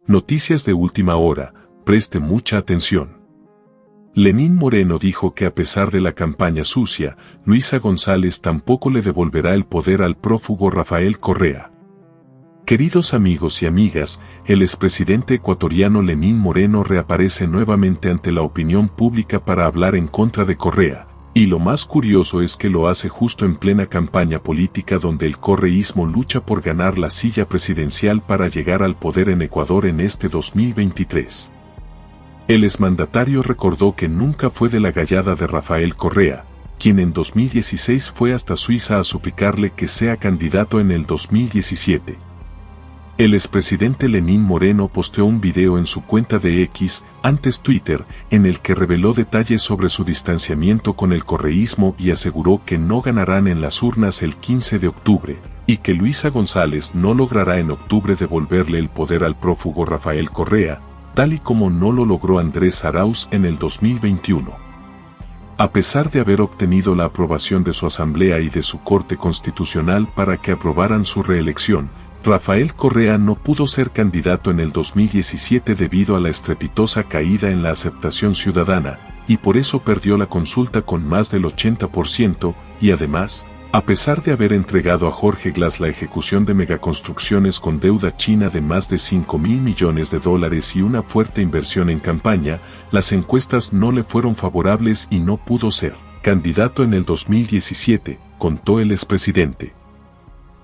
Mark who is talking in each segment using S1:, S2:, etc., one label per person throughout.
S1: Noticias de última hora, preste mucha atención. Lenín Moreno dijo que a pesar de la campaña sucia, Luisa González tampoco le devolverá el poder al prófugo Rafael Correa. Queridos amigos y amigas, el expresidente ecuatoriano Lenín Moreno reaparece nuevamente ante la opinión pública para hablar en contra de Correa, y lo más curioso es que lo hace justo en plena campaña política donde el correísmo lucha por ganar la silla presidencial para llegar al poder en Ecuador en este 2023. El exmandatario recordó que nunca fue de la gallada de Rafael Correa, quien en 2016 fue hasta Suiza a suplicarle que sea candidato en el 2017. El expresidente Lenín Moreno posteó un video en su cuenta de X, antes Twitter, en el que reveló detalles sobre su distanciamiento con el correísmo y aseguró que no ganarán en las urnas el 15 de octubre, y que Luisa González no logrará en octubre devolverle el poder al prófugo Rafael Correa, tal y como no lo logró Andrés Arauz en el 2021. A pesar de haber obtenido la aprobación de su asamblea y de su Corte Constitucional para que aprobaran su reelección, Rafael Correa no pudo ser candidato en el 2017 debido a la estrepitosa caída en la aceptación ciudadana, y por eso perdió la consulta con más del 80%, y además, a pesar de haber entregado a Jorge Glass la ejecución de megaconstrucciones con deuda china de más de $5.000 millones y una fuerte inversión en campaña, las encuestas no le fueron favorables y no pudo ser candidato en el 2017, contó el expresidente.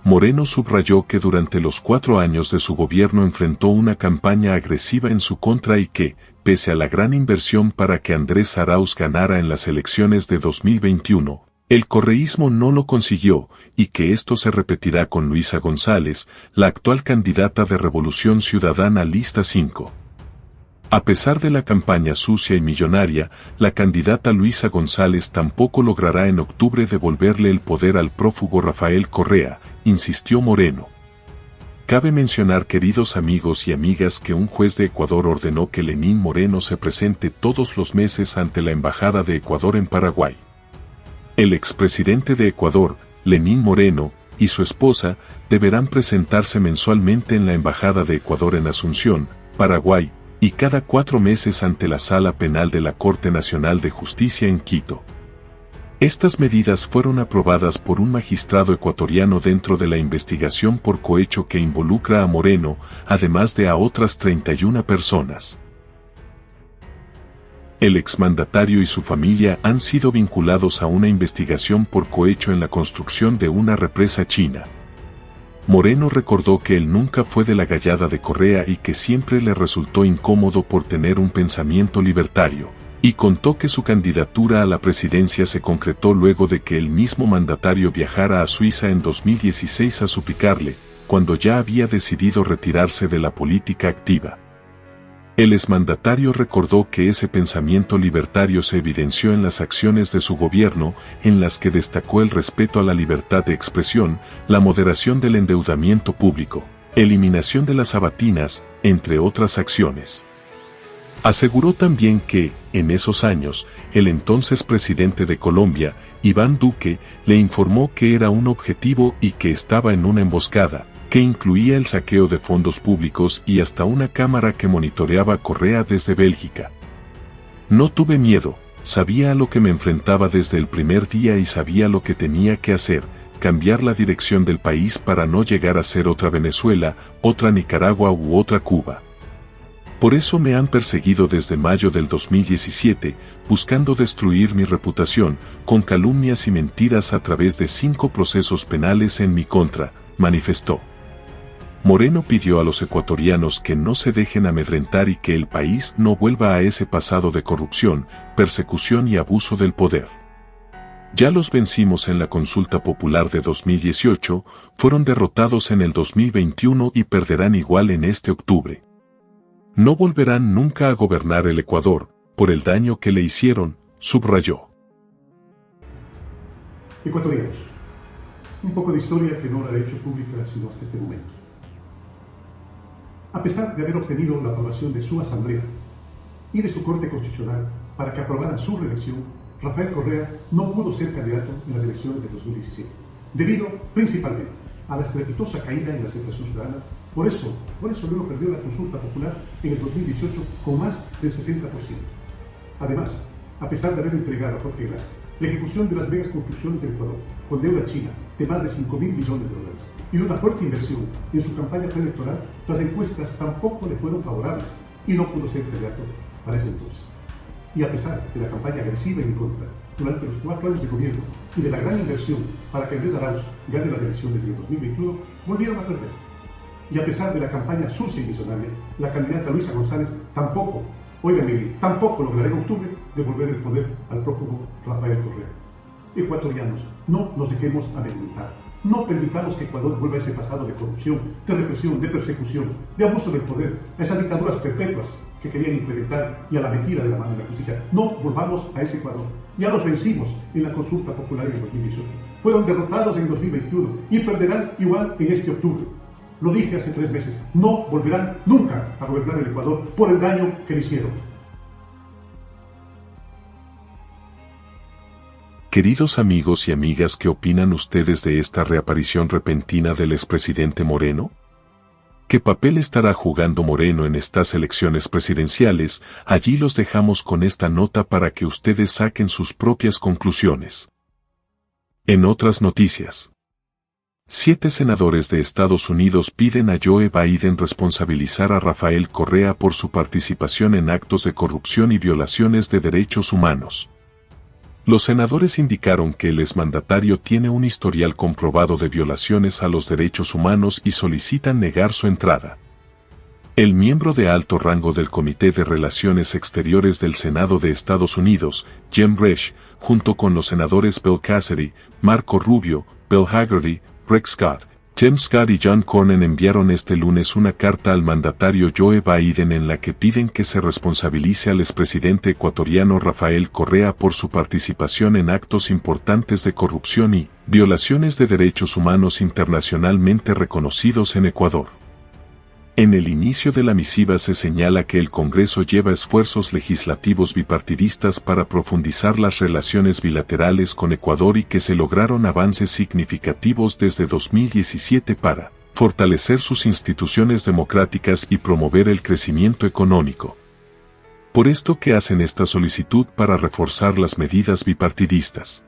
S1: Moreno subrayó que durante los 4 años de su gobierno enfrentó una campaña agresiva en su contra y que, pese a la gran inversión para que Andrés Arauz ganara en las elecciones de 2021, el correísmo no lo consiguió y que esto se repetirá con Luisa González, la actual candidata de Revolución Ciudadana Lista 5. A pesar de la campaña sucia y millonaria, la candidata Luisa González tampoco logrará en octubre devolverle el poder al prófugo Rafael Correa, insistió Moreno. Cabe mencionar, queridos amigos y amigas, que un juez de Ecuador ordenó que Lenín Moreno se presente todos los meses ante la Embajada de Ecuador en Paraguay. El expresidente de Ecuador, Lenín Moreno, y su esposa, deberán presentarse mensualmente en la Embajada de Ecuador en Asunción, Paraguay, y cada 4 meses ante la Sala Penal de la Corte Nacional de Justicia en Quito. Estas medidas fueron aprobadas por un magistrado ecuatoriano dentro de la investigación por cohecho que involucra a Moreno, además de a otras 31 personas. El exmandatario y su familia han sido vinculados a una investigación por cohecho en la construcción de una represa china. Moreno recordó que él nunca fue de la gallada de Correa y que siempre le resultó incómodo por tener un pensamiento libertario, y contó que su candidatura a la presidencia se concretó luego de que el mismo mandatario viajara a Suiza en 2016 a suplicarle, cuando ya había decidido retirarse de la política activa. El exmandatario recordó que ese pensamiento libertario se evidenció en las acciones de su gobierno, en las que destacó el respeto a la libertad de expresión, la moderación del endeudamiento público, eliminación de las sabatinas, entre otras acciones. Aseguró también que, en esos años, el entonces presidente de Colombia, Iván Duque, le informó que era un objetivo y que estaba en una emboscada, que incluía el saqueo de fondos públicos y hasta una cámara que monitoreaba a Correa desde Bélgica. No tuve miedo, sabía a lo que me enfrentaba desde el primer día y sabía lo que tenía que hacer, cambiar la dirección del país para no llegar a ser otra Venezuela, otra Nicaragua u otra Cuba. Por eso me han perseguido desde mayo del 2017, buscando destruir mi reputación, con calumnias y mentiras a través de 5 procesos penales en mi contra, manifestó. Moreno pidió a los ecuatorianos que no se dejen amedrentar y que el país no vuelva a ese pasado de corrupción, persecución y abuso del poder. Ya los vencimos en la consulta popular de 2018, fueron derrotados en el 2021 y perderán igual en este octubre. No volverán nunca a gobernar el Ecuador, por el daño que le hicieron, subrayó.
S2: Ecuatorianos, un poco de historia que no la he hecho pública sino hasta este momento. A pesar de haber obtenido la aprobación de su asamblea y de su Corte Constitucional para que aprobaran su reelección, Rafael Correa no pudo ser candidato en las elecciones de 2017, debido principalmente a la estrepitosa caída en la aceptación ciudadana Por eso luego perdió la consulta popular en el 2018 con más del 60%. Además, a pesar de haber entregado a Jorge Glass la ejecución de las megas construcciones del Ecuador con deuda china de más de 5.000 millones de dólares y una fuerte inversión en su campaña preelectoral, las encuestas tampoco le fueron favorables y no pudo ser candidato para ese entonces. Y a pesar de la campaña agresiva en contra durante los 4 años de gobierno y de la gran inversión para que Andrés Arauz gane las elecciones en el 2021, volvieron a perder. Y a pesar de la campaña sucia y visionaria, la candidata Luisa González tampoco, óigame bien, tampoco logrará en octubre devolver el poder al prófugo Rafael Correa. Ecuatorianos, no nos dejemos amedrentar. No permitamos que Ecuador vuelva a ese pasado de corrupción, de represión, de persecución, de abuso del poder, a esas dictaduras perpetuas que querían implementar y a la mentira de la mano de la justicia. No volvamos a ese Ecuador. Ya los vencimos en la consulta popular en el 2018. Fueron derrotados en el 2021 y perderán igual en este octubre. Lo dije hace 3 meses, no volverán nunca a gobernar el Ecuador por el daño que le hicieron.
S1: Queridos amigos y amigas, ¿qué opinan ustedes de esta reaparición repentina del expresidente Moreno? ¿Qué papel estará jugando Moreno en estas elecciones presidenciales? Allí los dejamos con esta nota para que ustedes saquen sus propias conclusiones. En otras noticias, 7 senadores de Estados Unidos piden a Joe Biden responsabilizar a Rafael Correa por su participación en actos de corrupción y violaciones de derechos humanos. Los senadores indicaron que el exmandatario tiene un historial comprobado de violaciones a los derechos humanos y solicitan negar su entrada. El miembro de alto rango del Comité de Relaciones Exteriores del Senado de Estados Unidos, Jim Risch, junto con los senadores Bill Cassidy, Marco Rubio, Bill Hagerty, Rex Scott, Tim Scott y John Cornyn enviaron este lunes una carta al mandatario Joe Biden en la que piden que se responsabilice al expresidente ecuatoriano Rafael Correa por su participación en actos importantes de corrupción y violaciones de derechos humanos internacionalmente reconocidos en Ecuador. En el inicio de la misiva se señala que el Congreso lleva esfuerzos legislativos bipartidistas para profundizar las relaciones bilaterales con Ecuador y que se lograron avances significativos desde 2017 para fortalecer sus instituciones democráticas y promover el crecimiento económico. Por esto que hacen esta solicitud para reforzar las medidas bipartidistas.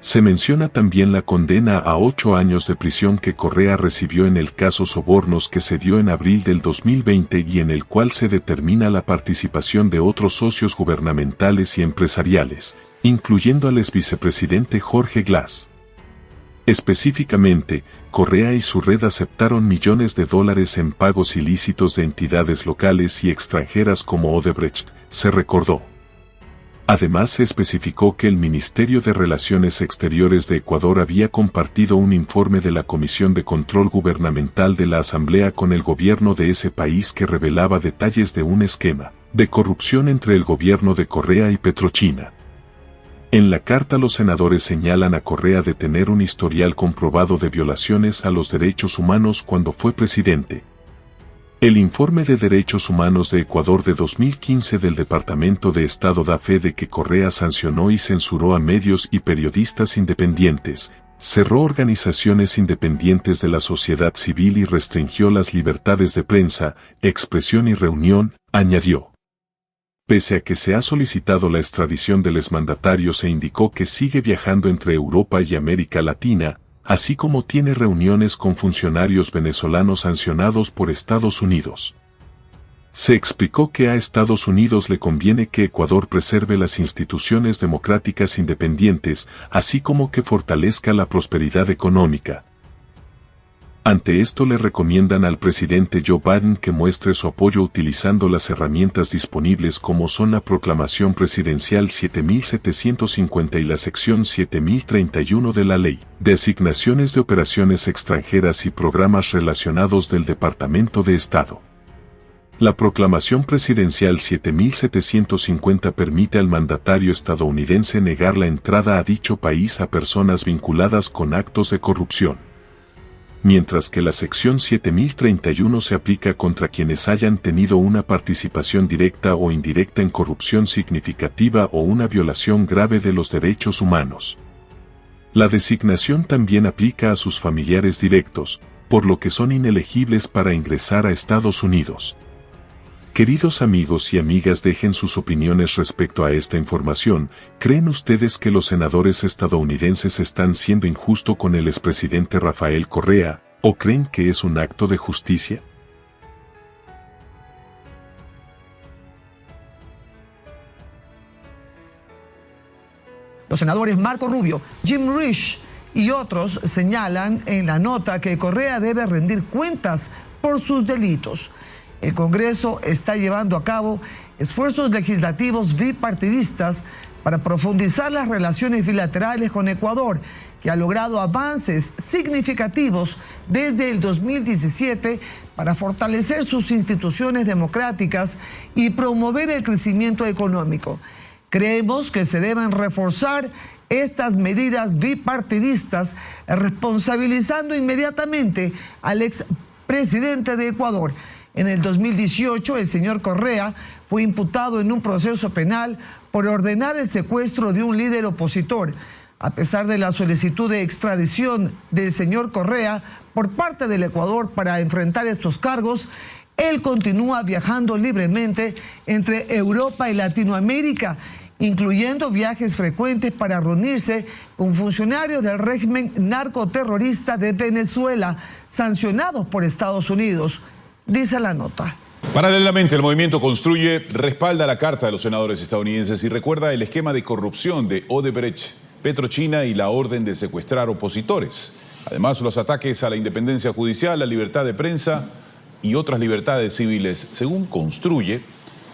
S1: Se menciona también la condena a 8 años de prisión que Correa recibió en el caso Sobornos que se dio en abril del 2020 y en el cual se determina la participación de otros socios gubernamentales y empresariales, incluyendo al exvicepresidente Jorge Glass. Específicamente, Correa y su red aceptaron millones de dólares en pagos ilícitos de entidades locales y extranjeras como Odebrecht, se recordó. Además se especificó que el Ministerio de Relaciones Exteriores de Ecuador había compartido un informe de la Comisión de Control Gubernamental de la Asamblea con el gobierno de ese país que revelaba detalles de un esquema de corrupción entre el gobierno de Correa y Petrochina. En la carta los senadores señalan a Correa de tener un historial comprobado de violaciones a los derechos humanos cuando fue presidente. El informe de Derechos Humanos de Ecuador de 2015 del Departamento de Estado da fe de que Correa sancionó y censuró a medios y periodistas independientes, cerró organizaciones independientes de la sociedad civil y restringió las libertades de prensa, expresión y reunión, añadió. Pese a que se ha solicitado la extradición del exmandatario, se indicó que sigue viajando entre Europa y América Latina, así como tiene reuniones con funcionarios venezolanos sancionados por Estados Unidos. Se explicó que a Estados Unidos le conviene que Ecuador preserve las instituciones democráticas independientes, así como que fortalezca la prosperidad económica. Ante esto le recomiendan al presidente Joe Biden que muestre su apoyo utilizando las herramientas disponibles como son la Proclamación Presidencial 7750 y la sección 7031 de la Ley de Asignaciones de Operaciones Extranjeras y Programas Relacionados del Departamento de Estado. La Proclamación Presidencial 7750 permite al mandatario estadounidense negar la entrada a dicho país a personas vinculadas con actos de corrupción, mientras que la sección 7031 se aplica contra quienes hayan tenido una participación directa o indirecta en corrupción significativa o una violación grave de los derechos humanos. La designación también aplica a sus familiares directos, por lo que son inelegibles para ingresar a Estados Unidos. Queridos amigos y amigas, dejen sus opiniones respecto a esta información. ¿Creen ustedes que los senadores estadounidenses están siendo injustos con el expresidente Rafael Correa, o creen que es un acto de justicia?
S3: Los senadores Marco Rubio, Jim Risch y otros señalan en la nota que Correa debe rendir cuentas por sus delitos. El Congreso está llevando a cabo esfuerzos legislativos bipartidistas para profundizar las relaciones bilaterales con Ecuador, que ha logrado avances significativos desde el 2017 para fortalecer sus instituciones democráticas y promover el crecimiento económico. Creemos que se deben reforzar estas medidas bipartidistas, responsabilizando inmediatamente al expresidente de Ecuador. En el 2018, el señor Correa fue imputado en un proceso penal por ordenar el secuestro de un líder opositor. A pesar de la solicitud de extradición del señor Correa por parte del Ecuador para enfrentar estos cargos, él continúa viajando libremente entre Europa y Latinoamérica, incluyendo viajes frecuentes para reunirse con funcionarios del régimen narcoterrorista de Venezuela, sancionados por Estados Unidos, dice la nota.
S4: Paralelamente, el movimiento Construye respalda la carta de los senadores estadounidenses y recuerda el esquema de corrupción de Odebrecht, Petrochina y la orden de secuestrar opositores. Además, los ataques a la independencia judicial, la libertad de prensa y otras libertades civiles. Según Construye,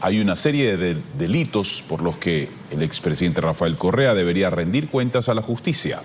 S4: hay una serie de delitos por los que el expresidente Rafael Correa debería rendir cuentas a la justicia.